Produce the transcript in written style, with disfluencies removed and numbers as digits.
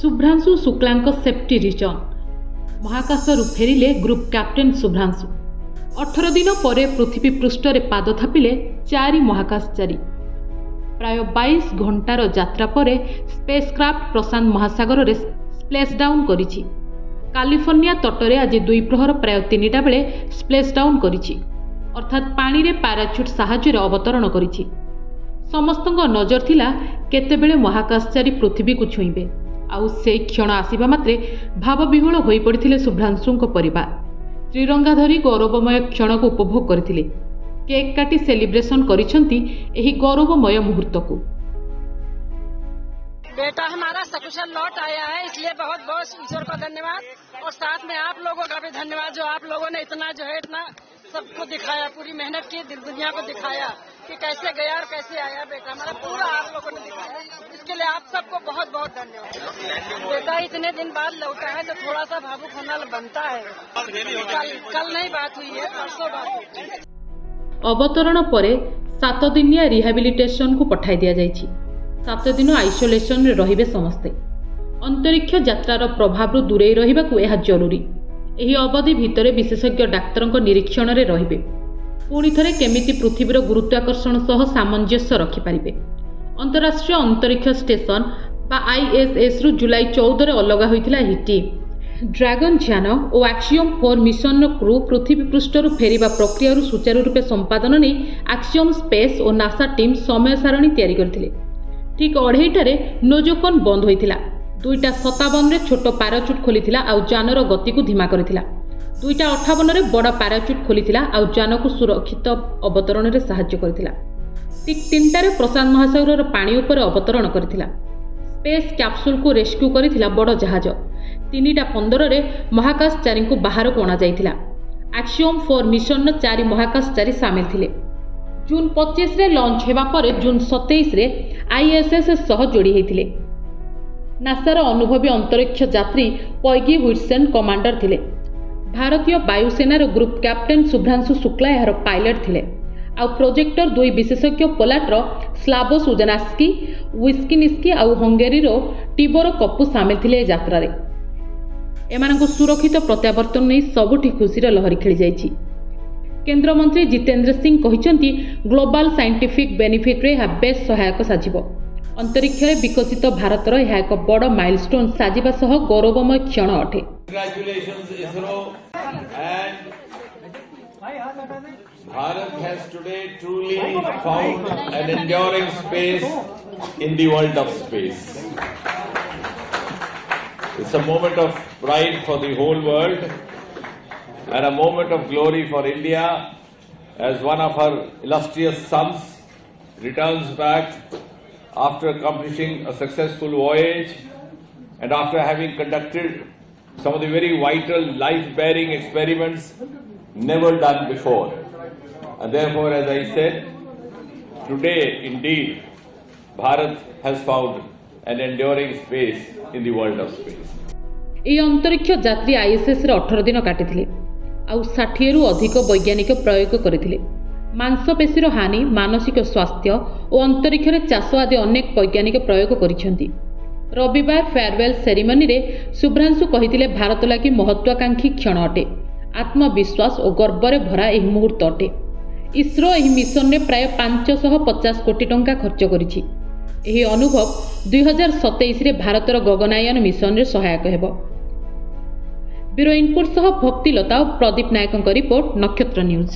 Shubhranshu Shukla safety return महाकाशरू फेरिले group captain Shubhanshu 18 दिन पर पृथ्वी पृष्ठ रे पाद थापिले 4 महाकाशचारी प्राय 22 घंटार यात्रा पर स्पेसक्राफ्ट प्रशांत महासागर रे स्प्लेश डाउन करिछि। कैलिफोर्निया तटरे आज 2 प्रहर प्राय 3टा बेले स्प्लेश डाउन करिछि, अर्थात पानी रे पैराचूट साहाय्य अवतरण करिछि। समस्तଙ୍କ नजर थिला केतेबेले महाकाशचारी पृथ्वी को छुईबे आउ से क्षण आसीबा मात्रे भावविह्वल होई पड़िथिले शुभ्रांशुଙ୍କ परिवार। त्रिरंगा धरी गौरवमय क्षण को उपभोग करथिले। केक काटी सेलिब्रेशन करिसंती एही गौरवमय मुहूर्त को। बेटा हमारा सकुशल लौट आया है, इसलिए बहुत बहुत ईश्वर का धन्यवाद और साथ में आप लोगों का भी धन्यवाद जो आप लोगों ने इतना सबको दिखाया, पूरी मेहनत की, दिल दुनिया को दिखाया कि कैसे गया और कैसे आया। बेटा हमारा पूरा आप लोगों ने दिखाया, इसके लिए आप सबको बहुत बहुत धन्यवाद। बेटा इतने दिन बाद लौटा है तो थोड़ा सा भावुक होना बनता है। कल नहीं बात हुई है, परसों बात हुई है। अवतरण पर 7 दिनिया रिहाबिलिटेशन को पठाई दिया जाइछि। 7 दिन आइसोलेशन रे रहिबे समस्ते। अंतरिक्ष यात्रार प्रभाव दूरे रहिबाकू यह जरूरी। एही अवधि भितरे विशेषज्ञ डाक्तरଙ୍କ निरीक्षण रे रहिबे। पुणी थरे केमिति पृथ्वीर गुरुत्वाकर्षण सह सामंजस्य रखि पारिबे। अंतरराष्ट्रीय अंतरिक्ष स्टेशन बा ISS रु जुलाई 14 रे अलगा होइथिला एही टीम। ड्रैगन यान और एक्सियम 4 मिशन क्रू पृथ्वी पृष्ठरू फेरिबा प्रक्रिया सुचारू रूपे संपादन नै एक्सियम स्पेस और नासा टीम समय सारणी तैयारी करथिले। ठीक 2:30 नोजोकन बंद होइथिला। 2:57 रे छोट पैराचूट खोलिथिला आउ जानर गति को धीमा करथिला। 2:58 रे बड़ पैराचूट खोलिथिला आउ जान को सुरक्षित अवतरण रे सहायता करथिला। ठीक 3टा रे प्रशांत महासागर पानी ऊपर अवतरण करथिला। स्पेस कैप्सूल को रेस्क्यू करथिला बड़ जहाज। 3:15 रे महाकाशचारी को बाहर को अणा जाइथिला। एक्सियम 4 मिशन 4 महाकाशचारी शामिल थिले। जून 25 रे लॉन्च हेबा पर जून 27 रे ISS सह जोड़ी हेतिले। नासार अनुभवी अंतरिक्ष यात्री पैगी हुइटसन कमांडर थिले। भारतीय वायुसेनार ग्रुप कैप्टेन शुभ्रांशु शुक्ला यार पायलट थिले। आउ प्रोजेक्टर 2 विशेषज्ञ पोलाटर स्लावो उजानास्की, विस्किनिस्की आउ हंगेरीरो टिबोर कप्पू शामिल थिले यात्रा रे। एमानंको सुरक्षित प्रत्यावर्तन नै सबुठी खुशीर लहरी खेली जाइछि। केंद्र मंत्री जितेंद्र सिंह कहिसंती ग्लोबल साइंटिफिक बेनिफिट रे यह बेस सहायक साजिब। अंतरिक्ष रे विकसित भारतर यह एक बड़ माइलस्टोन साजिबा सह गौरवमय क्षण अटे। Congratulations ISRO, and Bharat has today truly found an enduring space in the world of space. It's a moment of pride for the whole world and a moment of glory for India as one of her illustrious sons returns back after accomplishing a successful voyage and after having conducted some of the very vital life-bearing experiments never done before. And therefore, as I said, today indeed Bharat has found an enduring space in the world of space. এই अंतरिक्ष यात्री ISS रे 18 दिन काटिथिले आउ 60 रु अधिक वैज्ञानिक प्रयोग करथिले। मांसपेशीर हानि, मानसिक स्वास्थ्य और अंतरिक्ष रे चाष आदि अनेक वैज्ञानिक प्रयोग करिसेंती। रविवार फेयरवेल सेरिमनी रे शुभ्रांशु कहिथिले भारत लागि महत्वाकांक्षी क्षण अटे। आत्मविश्वास और गर्व रे भरा एही मुहूर्त अटे। इसरो एही मिशन रे प्राय 550 कोटी टंका खर्च करिछि। एही अनुभव 2027 रे भारतर गगनयान मिशन रे सहायक हेबो। ब्यूरो इनपुट सह भक्तिलता और प्रदीप नायकଙ୍କ रिपोर्ट, नक्षत्र न्यूज।